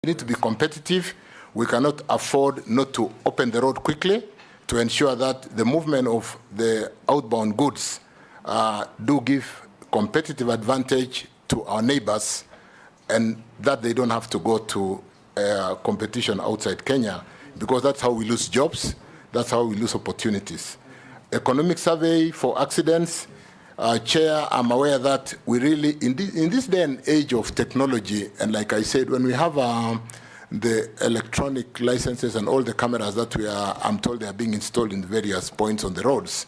We need to be competitive. We cannot afford not to open the road quickly to ensure that the movement of the outbound goods do give competitive advantage to our neighbors, and that they don't have to go to competition outside Kenya, because that's how we lose jobs, that's how we lose opportunities. Economic survey for accidents. Chair, I'm aware that we really, in this day and age of technology, and like I said, when we have the electronic licenses and all the cameras that I'm told they are being installed in various points on the roads,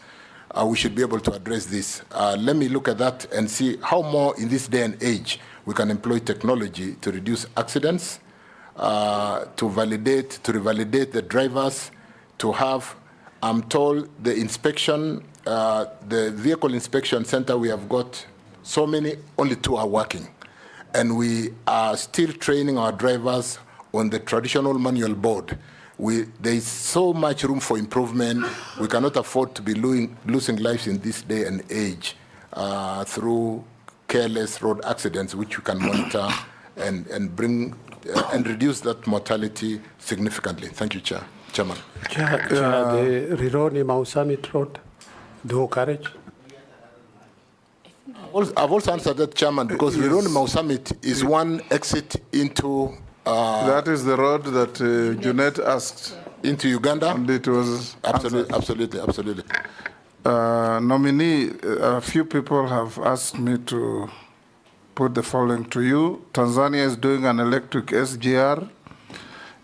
we should be able to address this. Let me look at that and see how more in this day and age we can employ technology to reduce accidents, to revalidate the drivers, to have, I'm told, the inspection, the vehicle inspection center, we have got so many, only 2 are working. And we are still training our drivers on the traditional manual board. There is so much room for improvement. We cannot afford to be losing lives in this day and age through careless road accidents, which we can monitor and bring and reduce that mortality significantly. Thank you, Chairman. Chair, the Rironi Mau Summit Road, do courage. I've also answered that, Chairman, because yes. Rironi Mau Summit is one exit into... that is the road that Junet asked. Into Uganda? And it was... Absolutely. Nominee, a few people have asked me to put the following to you. Tanzania is doing an electric SGR.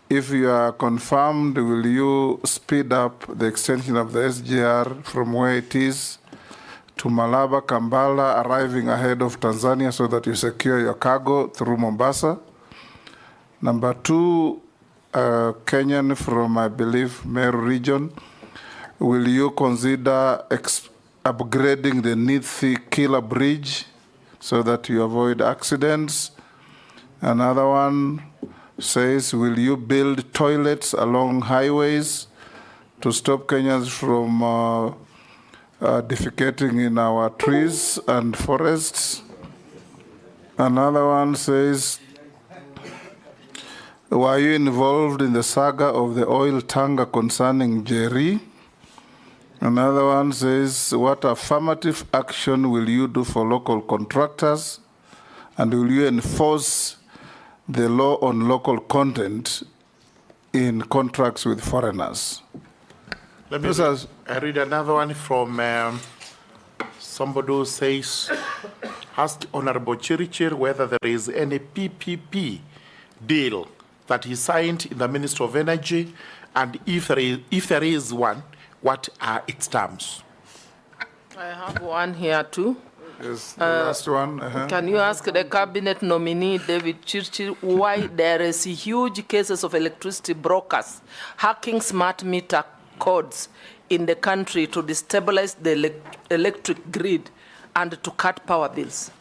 If you are confirmed, will you speed up the extension of the SGR from where it is to Malaba, Kampala, arriving ahead of Tanzania so that you secure your cargo through Mombasa? Number 2, Kenyan from, I believe, Meru region, will you consider upgrading the Nithi-Kila Bridge so that you avoid accidents? Another one says, will you build toilets along highways to stop Kenyans from defecating in our trees and forests? Another one says, were you involved in the saga of the oil tanker concerning Jerry? Another one says, what affirmative action will you do for local contractors? And will you enforce the law on local content in contracts with foreigners? Let me read another one from somebody who says, ask Honorable Chirchir whether there is any PPP deal that he signed in the Ministry of Energy, and if there is one, what are its terms? I have one here too. Yes, the last one. Can you ask the cabinet nominee, David Chirchir, why there is huge cases of electricity brokers hacking smart meter codes in the country to destabilize the electric grid and to cut power bills?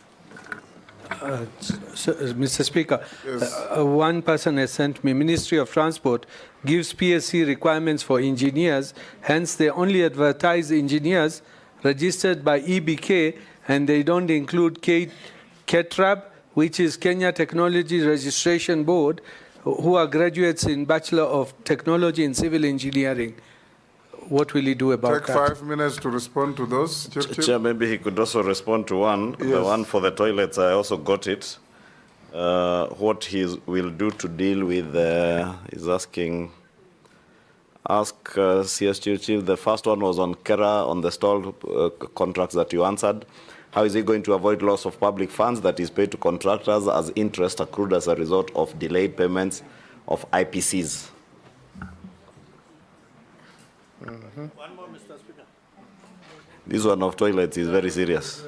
Mr. Speaker, yes. One person has sent me, Ministry of Transport gives PSC requirements for engineers, hence they only advertise engineers registered by EBK, and they don't include KETRAB, which is Kenya Technology Registration Board, who are graduates in Bachelor of Technology in Civil Engineering. What will he do about that? Take 5 minutes to respond to those. Chair, maybe he could also respond to one. Yes. The one for the toilets, I also got it. What he will do to deal with, is asking, ask CS Chirchir. The first one was on Kera, on the stalled contracts that you answered. How is he going to avoid loss of public funds that is paid to contractors as interest accrued as a result of delayed payments of IPCs? One more, Mr. Speaker. This one of toilets is very serious.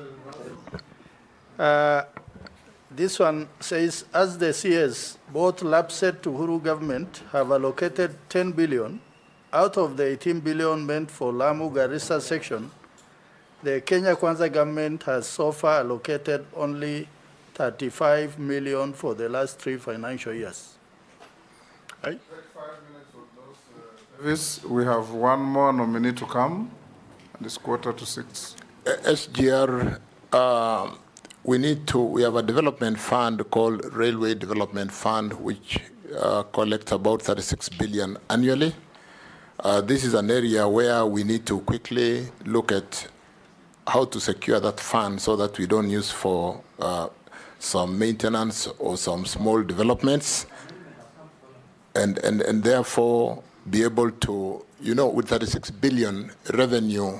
This one says, as the CS, both LAPSET to Uhuru government have allocated 10 billion out of the 18 billion meant for Lamu-Garissa section. The Kenya Kwanza government has so far allocated only 35 million for the last 3 financial years. Right? We have one more nominee to come, and it's 5:45. SGR, we have a development fund called Railway Development Fund, which collects about 36 billion annually. This is an area where we need to quickly look at how to secure that fund so that we don't use for some maintenance or some small developments, and therefore be able to, with 36 billion revenue,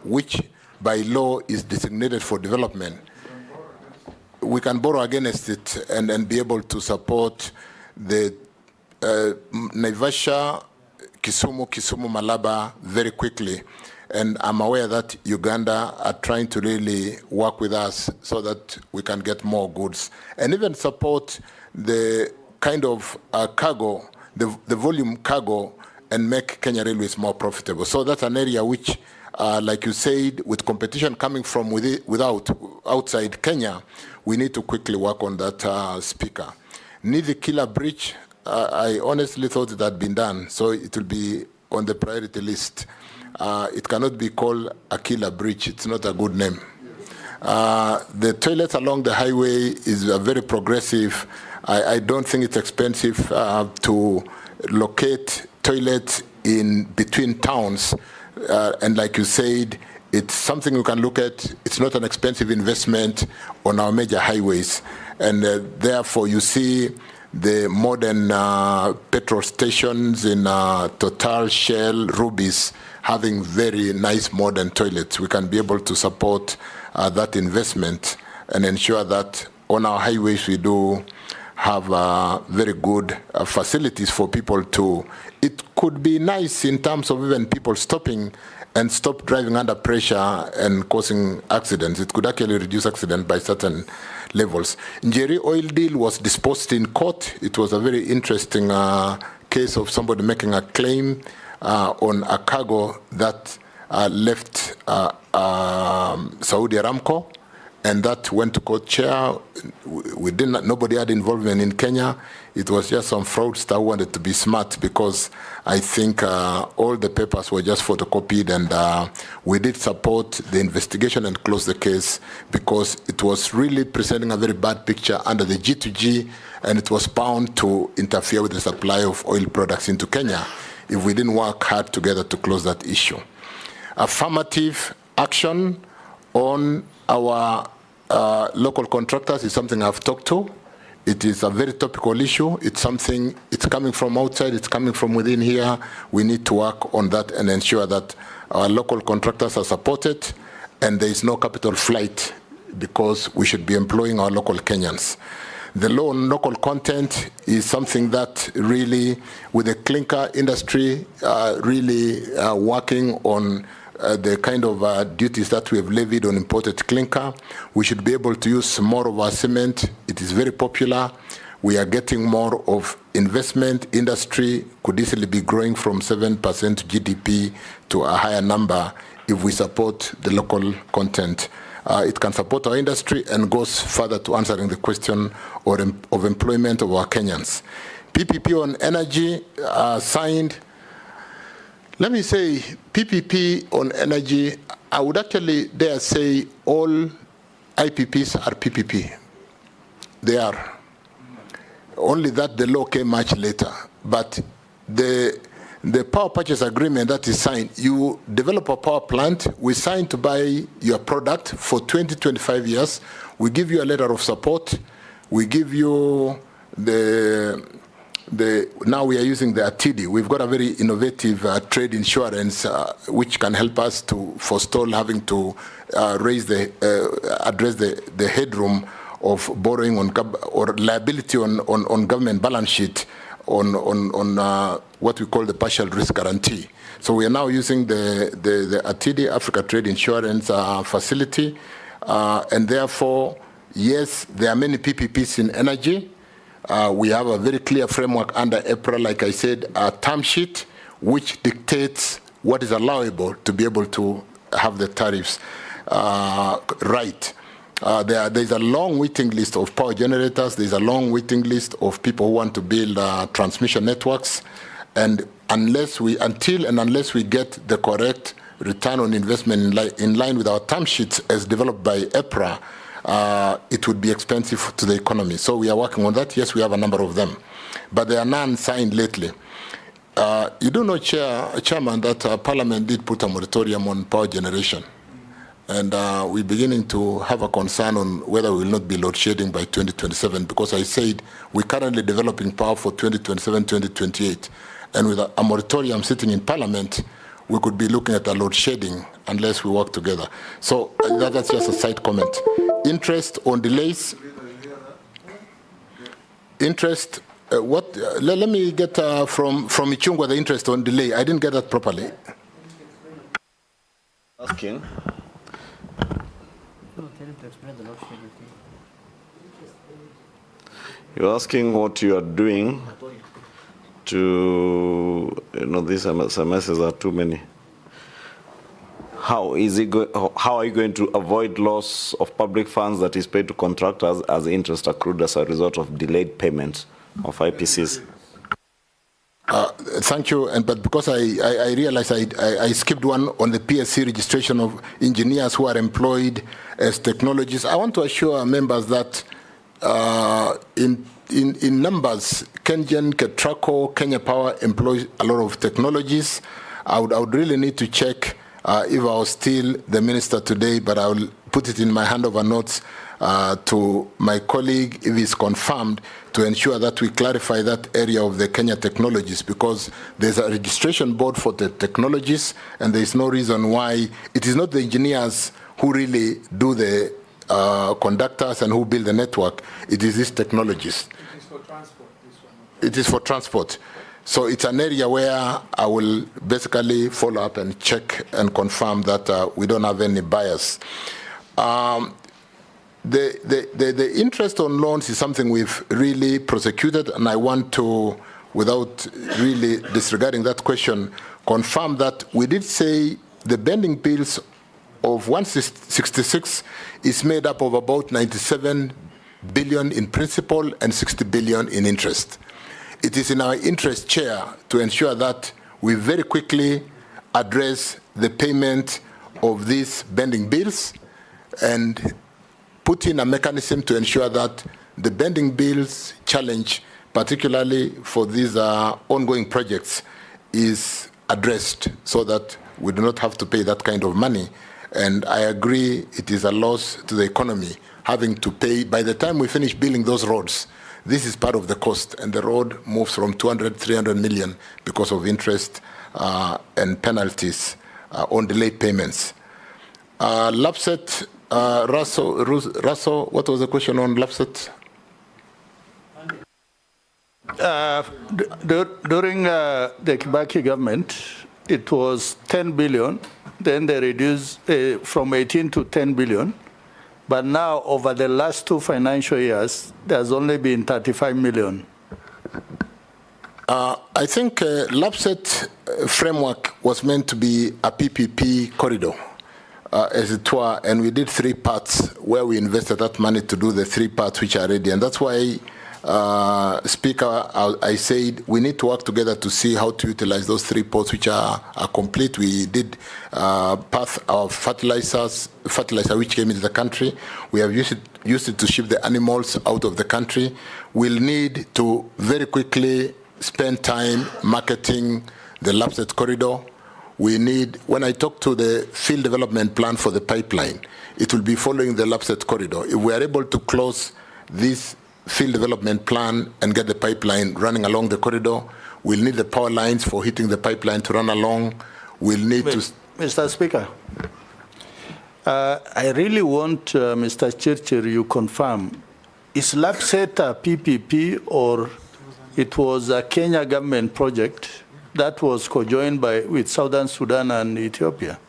which by law is designated for development, we can borrow against it and be able to support the Naivasha, Kisumu, Malaba very quickly. And I'm aware that Uganda are trying to really work with us so that we can get more goods and even support the kind of cargo, the volume cargo, and make Kenya Railways more profitable. So that's an area which, like you said, with competition coming from outside Kenya, we need to quickly work on that, Speaker. Nithi Killer Bridge, I honestly thought it had been done, so it will be on the priority list. It cannot be called a killer bridge. It's not a good name. The toilets along the highway is very progressive. I don't think it's expensive to locate toilets in between towns. And like you said, it's something we can look at. It's not an expensive investment on our major highways. And therefore, you see the modern petrol stations in Total, Shell, Ruby's having very nice modern toilets. We can be able to support that investment and ensure that on our highways we do have very good facilities for people to. It could be nice in terms of even people stopping and stop driving under pressure and causing accidents. It could actually reduce accidents by certain levels. Njeri oil deal was disposed in court. It was a very interesting case of somebody making a claim on a cargo that left Saudi Aramco, and that went to court chair. Nobody had involvement in Kenya. It was just some fraudster who wanted to be smart, because I think all the papers were just photocopied, and we did support the investigation and close the case because it was really presenting a very bad picture under the G2G, and it was bound to interfere with the supply of oil products into Kenya if we didn't work hard together to close that issue. Affirmative action on our local contractors is something I've talked to. It is a very topical issue. It's something, it's coming from outside, it's coming from within here. We need to work on that and ensure that our local contractors are supported and there is no capital flight, because we should be employing our local Kenyans. The law on local content is something that really, with the clinker industry, really working on the kind of duties that we have levied on imported clinker. We should be able to use more of our cement. It is very popular. We are getting more of investment. Industry could easily be growing from 7% GDP to a higher number if we support the local content. It can support our industry and goes further to answering the question of employment of our Kenyans. PPP on energy signed. Let me say, PPP on energy, I would actually dare say all IPPs are PPP. They are. Only that the law came much later. But the power purchase agreement that is signed, you develop a power plant, we sign to buy your product for 20, 25 years. We give you a letter of support. We give you now we are using the ATD. We've got a very innovative trade insurance which can help us to forestall having to address the headroom of borrowing on or liability on government balance sheet on what we call the partial risk guarantee. So we are now using the ATD, Africa Trade Insurance facility, and therefore, yes, there are many PPPs in energy. We have a very clear framework under EPRA, like I said, a term sheet, which dictates what is allowable to be able to have the tariffs right. There's a long waiting list of power generators. There's a long waiting list of people who want to build transmission networks. And unless we get the correct return on investment in line with our term sheets as developed by EPRA, it would be expensive to the economy. So we are working on that. Yes, we have a number of them. but there are none signed lately. You do know, Chairman, that Parliament did put a moratorium on power generation. And we're beginning to have a concern on whether we will not be load shedding by 2027, because I said we're currently developing power for 2027, 2028. And with a moratorium sitting in Parliament, we could be looking at a load shedding unless we work together. So that's just a side comment. Interest on delays. Interest, let me get from Ichungwa the interest on delay. I didn't get that properly. Asking. You're asking what you are doing to, these SMSs are too many. How are you going to avoid loss of public funds that is paid to contractors as interest accrued as a result of delayed payment of IPCs? Thank you, but because I realized I skipped one on the PSC registration of engineers who are employed as technologists. I want to assure members that in numbers, KenGen, Ketraco, Kenya Power employs a lot of technologists. I would really need to check if I was still the minister today, but I will put it in my handover notes to my colleague if it's confirmed, to ensure that we clarify that area of the Kenya technologies, because there's a registration board for the technologies, and there's no reason why it is not the engineers who really do the conductors and who build the network. It is these technologies. It is for transport, this one. It is for transport. So it's an area where I will basically follow up and check and confirm that we don't have any bias. The interest on loans is something we've really prosecuted, and I want to, without really disregarding that question, confirm that we did say the bending bills of 166 is made up of about 97 billion in principal and 60 billion in interest. It is in our interest, Chair, to ensure that we very quickly address the payment of these bending bills and put in a mechanism to ensure that the bending bills challenge, particularly for these ongoing projects, is addressed so that we do not have to pay that kind of money. And I agree it is a loss to the economy having to pay. By the time we finish building those roads, this is part of the cost, and the road moves from 200, 300 million because of interest and penalties on delayed payments. LAPSET, Russell, what was the question on LAPSET? During the Kibaki government, it was 10 billion. Then they reduced from 18 to 10 billion. But now, over the last 2 financial years, there's only been 35 million. I think LAPSET framework was meant to be a PPP corridor, as it were, and we did 3 parts where we invested that money to do the 3 parts which are ready. And that's why, Speaker, I said we need to work together to see how to utilize those 3 ports which are complete. We did path of fertilizer which came into the country. We have used it to ship the animals out of the country. We'll need to very quickly spend time marketing the LAPSET corridor. We need, when I talk to the field development plan for the pipeline, it will be following the LAPSET corridor. If we are able to close this field development plan and get the pipeline running along the corridor, we'll need the power lines for hitting the pipeline to run along. We'll need to... Mr. Speaker, I really want, Mr. Chirchir, you confirm, is LAPSET a PPP or it was a Kenya government project that was co-joined with Southern Sudan and Ethiopia?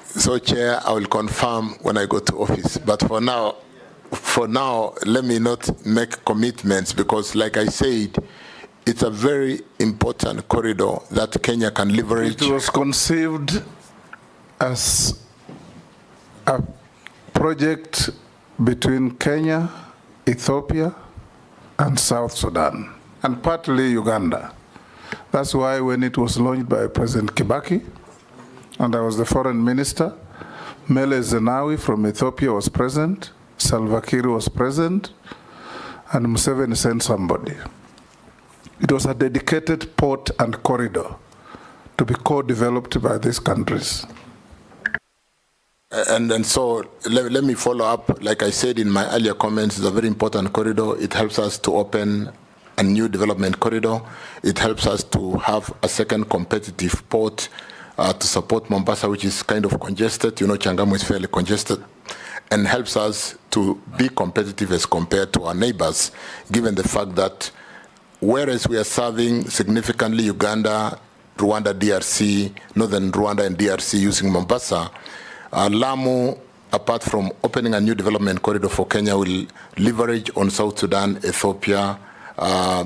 So, Chair, I will confirm when I go to office. But for now, let me not make commitments because, like I said, it's a very important corridor that Kenya can leverage. It was conceived as a project between Kenya, Ethiopia, and South Sudan, and partly Uganda. That's why when it was launched by President Kibaki, and I was the foreign minister, Mele Zenawi from Ethiopia was present, Salva Kiir was present, and Museveni sent somebody. It was a dedicated port and corridor to be co-developed by these countries. And so let me follow up. Like I said in my earlier comments, it's a very important corridor. It helps us to open a new development corridor. It helps us to have a second competitive port to support Mombasa, which is kind of congested. You know, Changamwe is fairly congested, and helps us to be competitive as compared to our neighbors, given the fact that whereas we are serving significantly Uganda, Rwanda, DRC, northern Rwanda and DRC using Mombasa, Lamu, apart from opening a new development corridor for Kenya, will leverage on South Sudan, Ethiopia,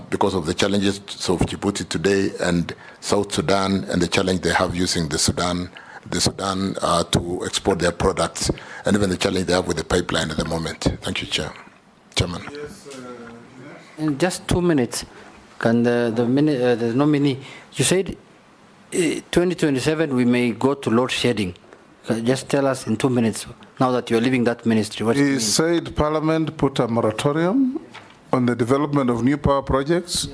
because of the challenges of Djibouti today and South Sudan and the challenge they have using the Sudan to export their products, and even the challenge they have with the pipeline at the moment. Thank you, Chairman. Yes, In just 2 minutes, can the nominee, you said 2027 we may go to load shedding. Just tell us in 2 minutes, now that you're leaving that ministry, what he said Parliament put a moratorium on the development of new power projects.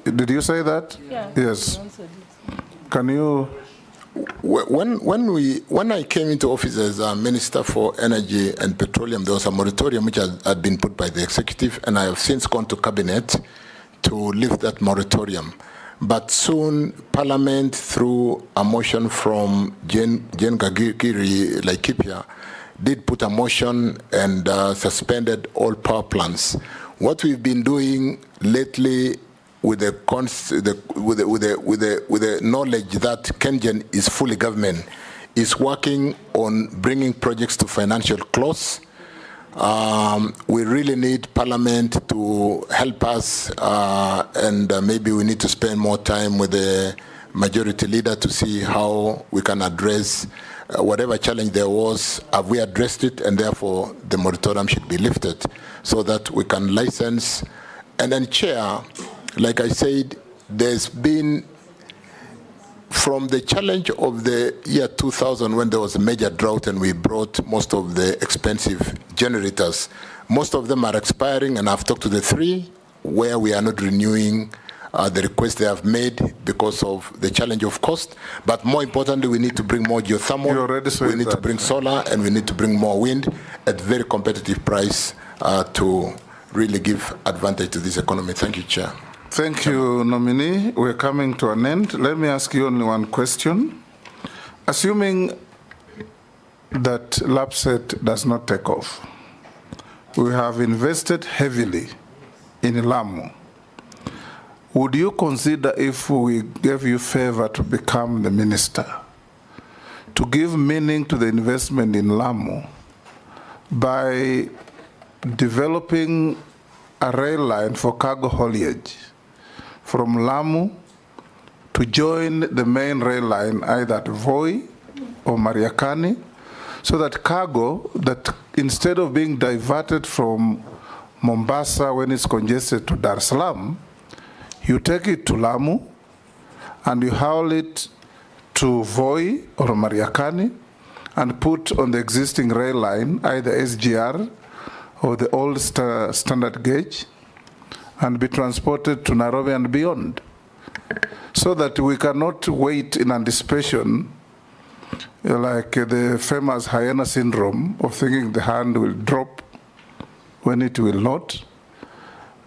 Yes. Did you say that? Yeah. Yes. Can you? When I came into office as a Minister for Energy and Petroleum, there was a moratorium which had been put by the executive, and I have since gone to Cabinet to lift that moratorium. But soon, Parliament, through a motion from Jen Gagiri Laikipia, did put a motion and suspended all power plants. What we've been doing lately, with the knowledge that KenGen is fully government, is working on bringing projects to financial close. We really need Parliament to help us, and maybe we need to spend more time with the majority leader to see how we can address whatever challenge there was. Have we addressed it? And therefore, the moratorium should be lifted so that we can license. And then, Chair, like I said, there's been, from the challenge of the year 2000 when there was a major drought and we brought most of the expensive generators, most of them are expiring, and I've talked to the three where we are not renewing the request they have made because of the challenge of cost. But more importantly, we need to bring more geothermal, we need to bring solar, and we need to bring more wind at very competitive price to really give advantage to this economy. Thank you, Chair. Thank you, Nominee. We're coming to an end. Let me ask you only one question. Assuming that LAPSSET does not take off, we have invested heavily in Lamu. Would you consider, if we gave you favor to become the minister, to give meaning to the investment in Lamu by developing a rail line for cargo haulage from Lamu to join the main rail line either at Voi or Mariakani, so that cargo, that instead of being diverted from Mombasa when it's congested to Dar es Salaam, you take it to Lamu and you haul it to Voi or Mariakani and put on the existing rail line, either SGR or the old standard gauge, and be transported to Nairobi and beyond, so that we cannot wait in anticipation like the famous hyena syndrome of thinking the hand will drop when it will not,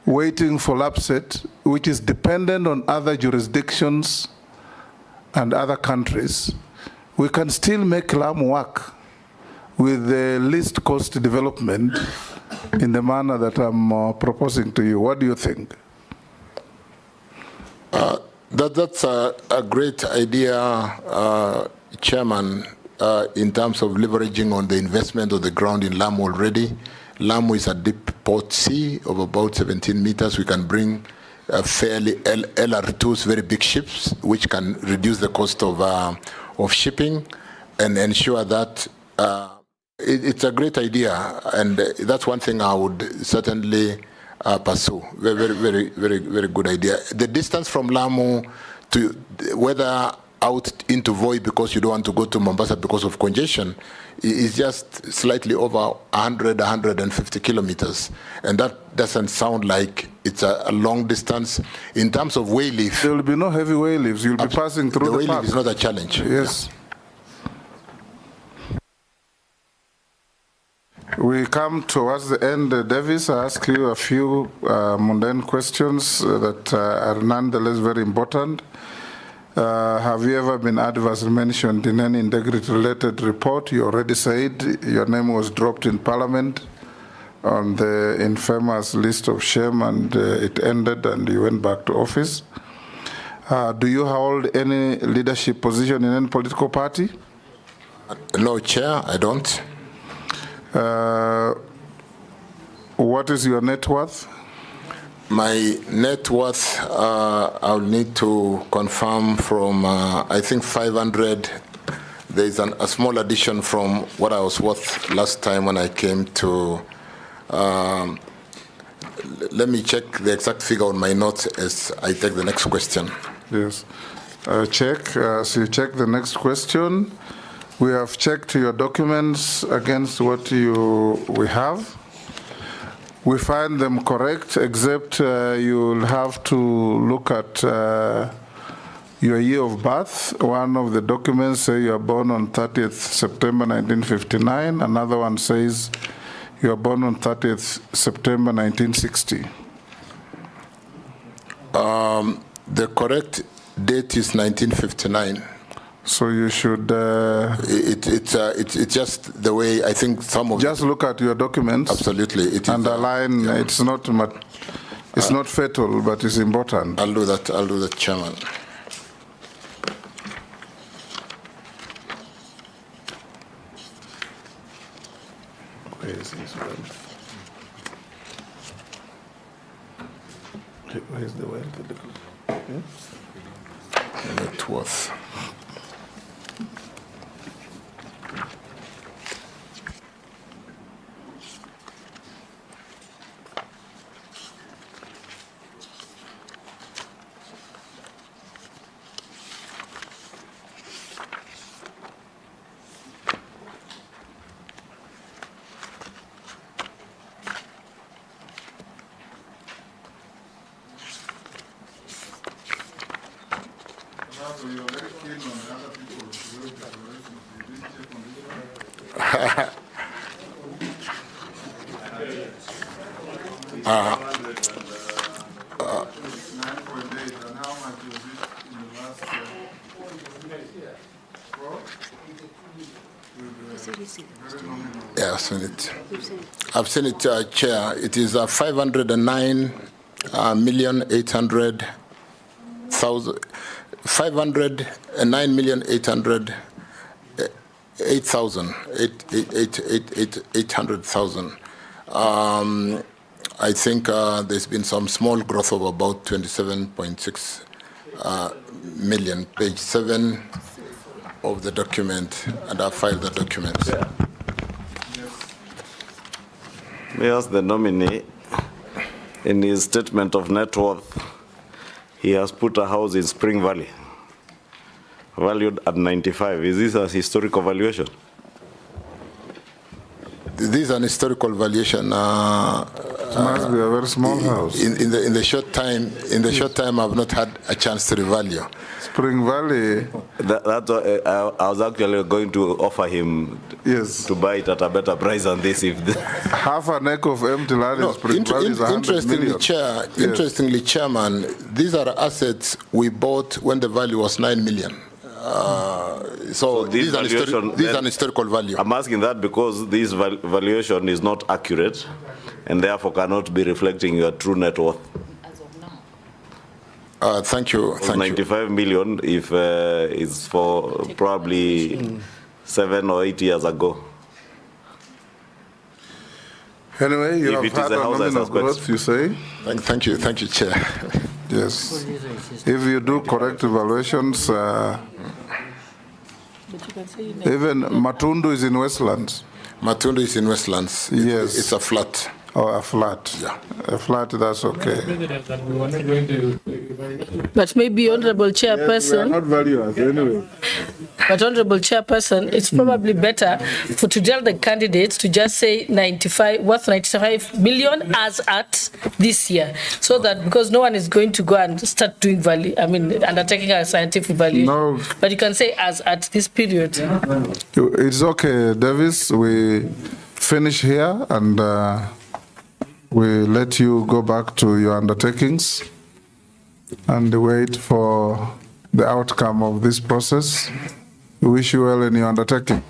waiting for LAPSSET, which is dependent on other jurisdictions and other countries. We can still make Lamu work with the least cost development in the manner that I'm proposing to you. What do you think? That's a great idea, Chairman, in terms of leveraging on the investment of the ground in Lamu already. Lamu is a deep port sea of about 17 meters. We can bring fairly LR2s, very big ships, which can reduce the cost of shipping and ensure that it's a great idea, and that's one thing I would certainly pursue. Very good idea. The distance from Lamu to whether out into Voi because you don't want to go to Mombasa because of congestion is just slightly over 150 kilometers. And that doesn't sound like it's a long distance. In terms of wayleaf, There will be no heavy wayleaves. You'll be passing through the the wayleaf park. is not a challenge. Yes. We come towards the end. Davis, I ask you a few mundane questions that are nonetheless very important. Have you ever been adversely mentioned in any integrity-related report? You already said your name was dropped in Parliament on the infamous list of shame, and it ended and you went back to office. Do you hold any leadership position in any political party? No, Chair, I don't. What is your net worth? My net worth, I'll need to confirm from, I think 500. There's a small addition from what I was worth last time when I came to, let me check the exact figure on my notes as I take the next question. Yes. Check. So you check the next question. We have checked your documents against what we have. We find them correct, except you'll have to look at your year of birth. One of the documents say you are born on 30th September 1959. Another one says you are born on 30th September 1960. The correct date is 1959. So you should it's just the way I think some of just look at your documents. Absolutely, it is, underline. yeah. It's not fatal, but it's important. I'll do that. I'll do that, Chairman. Where is this one? Where's the one? Net worth. Yeah, I've seen it. I've seen it, Chair. It is 509,800,000. 509,800,000. I think there's been some small growth of about 27.6 million. Page 7 of the document, and I filed the document. May I ask the nominee, in his statement of net worth, he has put a house in Spring Valley, valued at 95. Is this a historical valuation? This is an historical valuation. It must be a very small house. In the short time, I've not had a chance to revalue. Spring Valley. I was actually going to offer him to buy it at a better price than this. If half an acre of empty land in Spring Valley is 100 million. Interestingly, Chairman, these are assets we bought when the value was 9 million. So this is an historical value. I'm asking that because this valuation is not accurate and therefore cannot be reflecting your true net worth. Thank you. 95 million if it's for probably 7 or 8 years ago. Anyway, you If have it is had a a house, I nominal suspect. growth, you say? Thank you, Chair. Yes. If you do correct evaluations, even Matundu is in Westlands. Matundu is in Westlands. Yes. It's a flat. Or a flat? Yeah. A flat, that's okay. But maybe Honorable Yes, we are Chairperson, not valuers anyway. but Honorable Chairperson, it's probably better to tell the candidates to just say 95 million as at this year, so that because no one is going to go and start doing undertaking a scientific evaluation. No. But you can say as at this period. It's okay, Davis. We finish here and we let you go back to your undertakings and wait for the outcome of this process. We wish you well in your undertaking.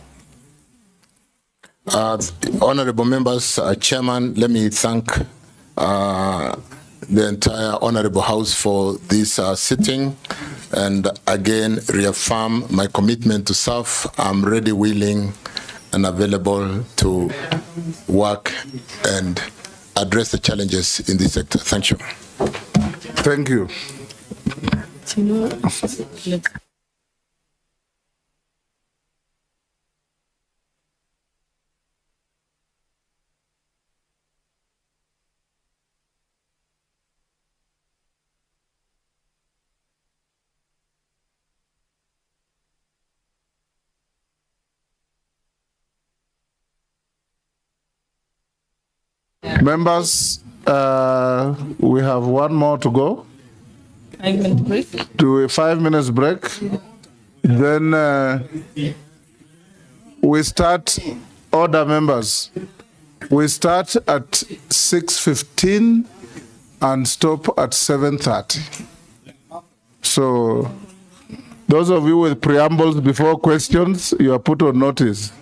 Honorable members, Chairman, let me thank the entire Honorable House for this sitting, and again reaffirm my commitment to serve. I'm ready, willing, and available to work and address the challenges in this sector. Thank you. Thank you. Members, we have one more to go. 5 minute break. Do a 5 minutes break. Then we start, order members. We start at 6:15 and stop at 7:30. So those of you with preambles before questions, you are put on notice.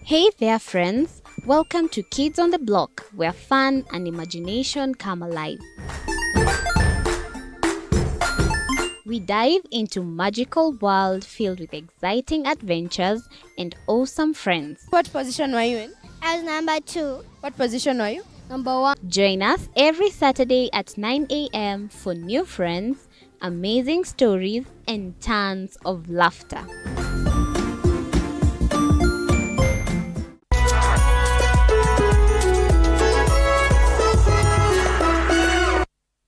Hey there friends, welcome to Kids on the Block, where fun and imagination come alive. We dive into magical world filled with exciting adventures and awesome friends. What position were you in? I was number 2. What position were you? Number 1. Join us every Saturday at 9 a.m. for new friends, amazing stories, and tons of laughter.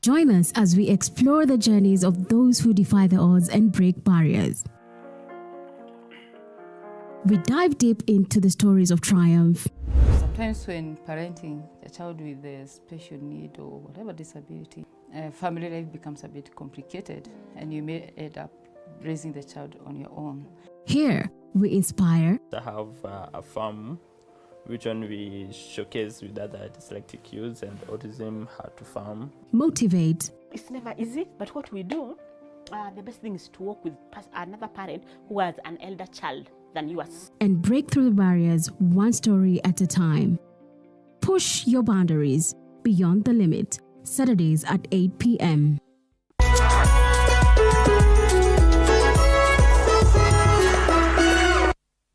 Join us as we explore the journeys of those who defy the odds and break barriers. We dive deep into the stories of triumph. Sometimes when parenting a child with a special need or whatever disability, family life becomes a bit complicated and you may end up raising the child on your own. Here, we inspire. I have a farm which one we showcase with other dyslexic youths and autism, how to farm. Motivate. It's never easy, but what we do, the best thing is to work with another parent who has an elder child than yours. And break through the barriers one story at a time. Push your boundaries beyond the limit. Saturdays at 8 p.m.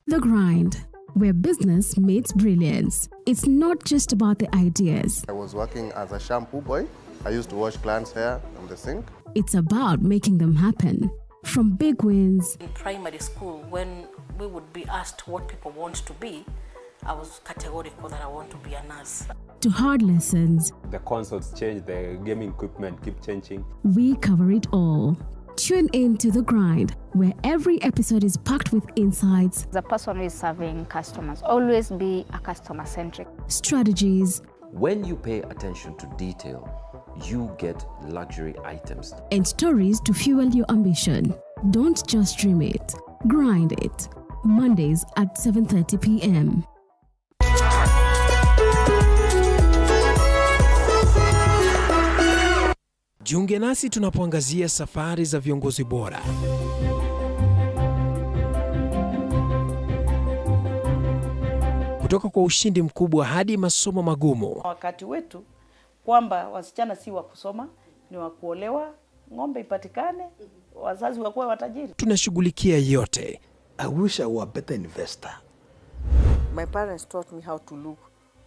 The Grind, where business meets brilliance. It's not just about the ideas. I was working as a shampoo boy. I used to wash clients' hair on the sink. It's about making them happen. From big wins. In primary school, when we would be asked what people want to be, I was categorical that I want to be a nurse. To hard lessons. The consoles change, the gaming equipment keep changing. We cover it all. Tune in to The Grind, where every episode is packed with insights. The person who is serving customers, always be a customer-centric. Strategies. When you pay attention to detail, you get luxury items. And stories to fuel your ambition. Don't just dream it, grind it. Mondays at 7:30 p.m. Jiunge nasi tunapoangazia safari za viongozi bora. Kutoka kwa ushindi mkubwa hadi masomo magumu. Wakati wetu kwamba wasichana si wa kusoma, ni wa kuolewa, ng'ombe ipatikane, wazazi wakuwe watajiri. Tunashughulikia yote. I wish I were a better investor. My parents taught me how to look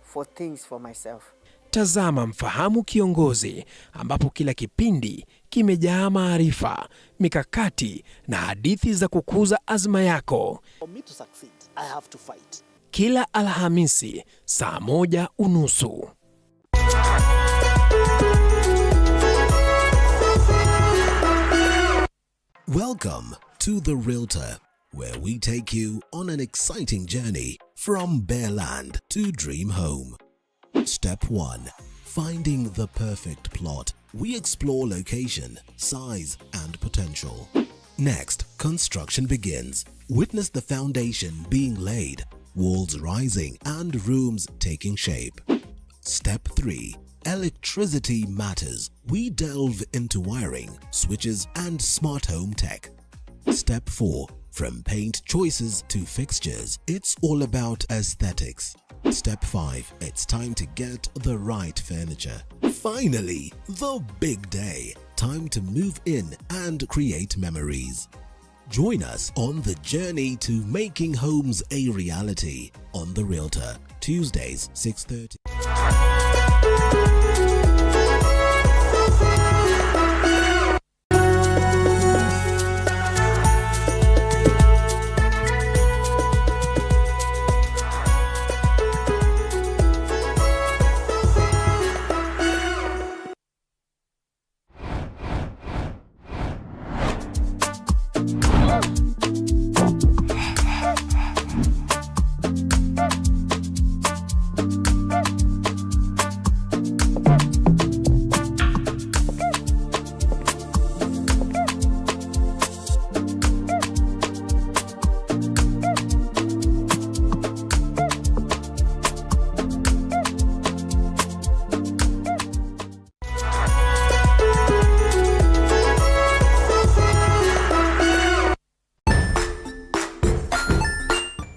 for things for myself. Tazama Mfahamu Kiongozi, ambapo kila kipindi kimejaa maarifa, mikakati na hadithi za kukuza azma yako. For me to succeed, I have to fight. Kila Alhamisi saa 1:30. Welcome to The Realtor, where we take you on an exciting journey from bare land to dream home. Step 1. Finding the perfect plot. We explore location, size, and potential. Next, construction begins. Witness the foundation being laid, walls rising, and rooms taking shape. Step 3. Electricity matters. We delve into wiring, switches, and smart home tech. Step 4. From paint choices to fixtures, it's all about aesthetics. Step 5. It's time to get the right furniture. Finally, the big day. Time to move in and create memories. Join us on the journey to making homes a reality on The Realtor, Tuesdays 6:30.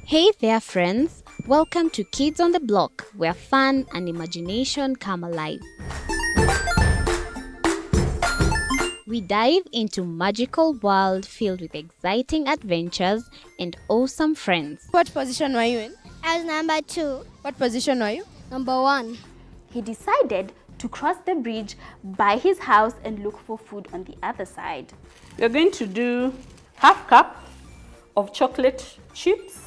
Hey there, friends. Welcome to Kids on the Block, where fun and imagination come alive. We dive into magical world filled with exciting adventures and awesome friends. What position were you in? I was number 2. What position were you? Number 1. He decided to cross the bridge by his house and look for food on the other side. We're going to do half cup of chocolate chips,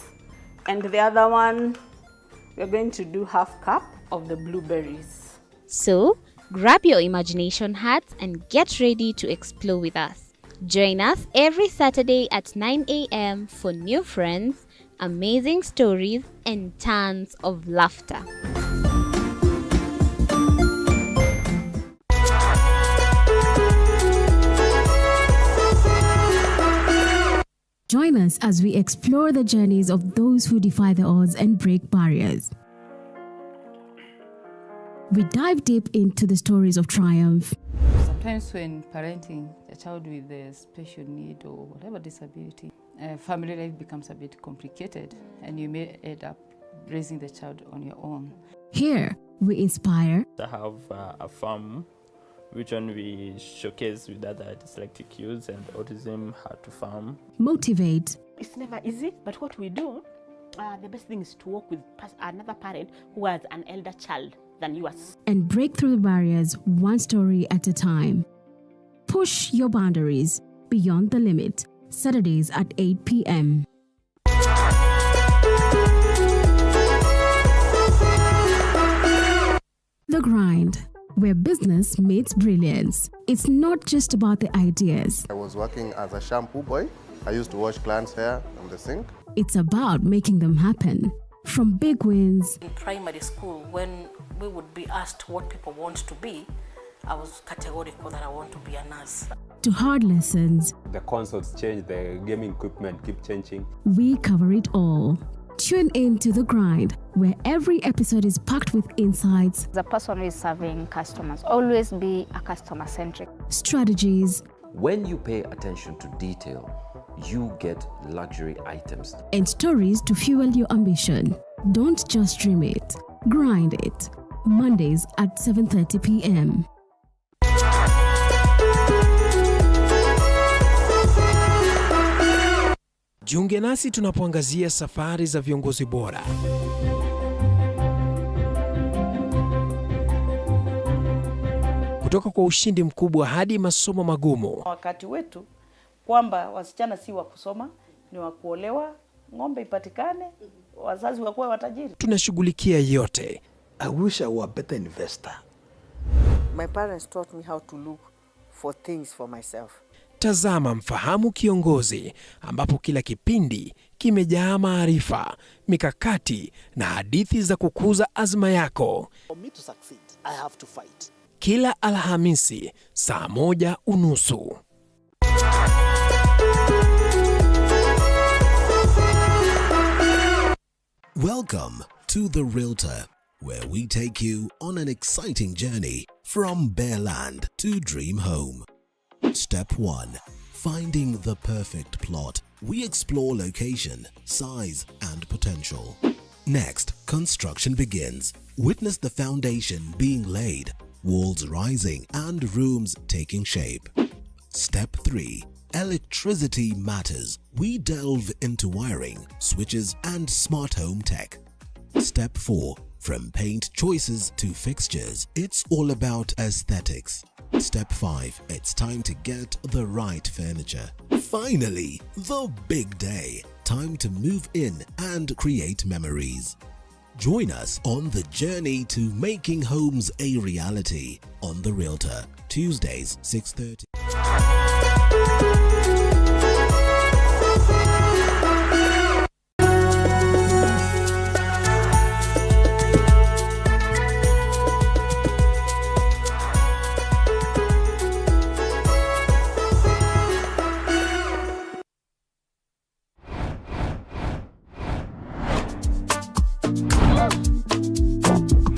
and the other one, we're going to do half cup of the blueberries. So, grab your imagination hats and get ready to explore with us. Join us every Saturday at 9 a.m. for new friends, amazing stories, and tons of laughter. Join us as we explore the journeys of those who defy the odds and break barriers. We dive deep into the stories of triumph. Sometimes when parenting a child with a special need or whatever disability, family life becomes a bit complicated and you may end up raising the child on your own. Here, we inspire. I have a farm which one we showcase with other dyslexic youths and autism how to farm. Motivate. It's never easy, but what we do, the best thing is to work with another parent who has an elder child than yours. And break through the barriers one story at a time. Push your boundaries beyond the limit. Saturdays at 8 p.m. The Grind, where business meets brilliance. It's not just about the ideas. I was working as a shampoo boy. I used to wash clients' hair on the sink. It's about making them happen. From big wins In primary school, when we would be asked what people want to be, I was categorical that I want to be a nurse. to hard lessons, The consoles change, the gaming equipment keep changing. we cover it all. Tune in to The Grind, where every episode is packed with insights, The person who is serving customers, always be a customer-centric. strategies, When you pay attention to detail, you get luxury items. and stories to fuel your ambition. Don't just dream it, grind it. Mondays at 7:30 p.m. Jiunge nasi tunapoangazia safari za viongozi bora. Kutoka kwa ushindi mkubwa hadi masomo magumu. Wakati wetu kwamba wasichana si wa kusoma, ni wa kuolewa, ng'ombe ipatikane, wazazi wakuwe watajiri. Tunashughulikia yote. I wish I were a better investor. My parents taught me how to look for things for myself. Tazama Mfahamu Kiongozi, ambapo kila kipindi kimejaa maarifa, mikakati na hadithi za kukuza azma yako. For me to succeed, I have to fight. Kila Alhamisi saa 1:30. Welcome to The Realtor, where we take you on an exciting journey from bare land to dream home. Step 1. Finding the perfect plot. We explore location, size, and potential. Next, construction begins. Witness the foundation being laid, walls rising, and rooms taking shape. Step 3. Electricity matters. We delve into wiring, switches, and smart home tech. Step 4. From paint choices to fixtures, it's all about aesthetics. Step 5. It's time to get the right furniture. Finally, the big day. Time to move in and create memories. Join us on the journey to making homes a reality on The Realtor, Tuesdays 6:30.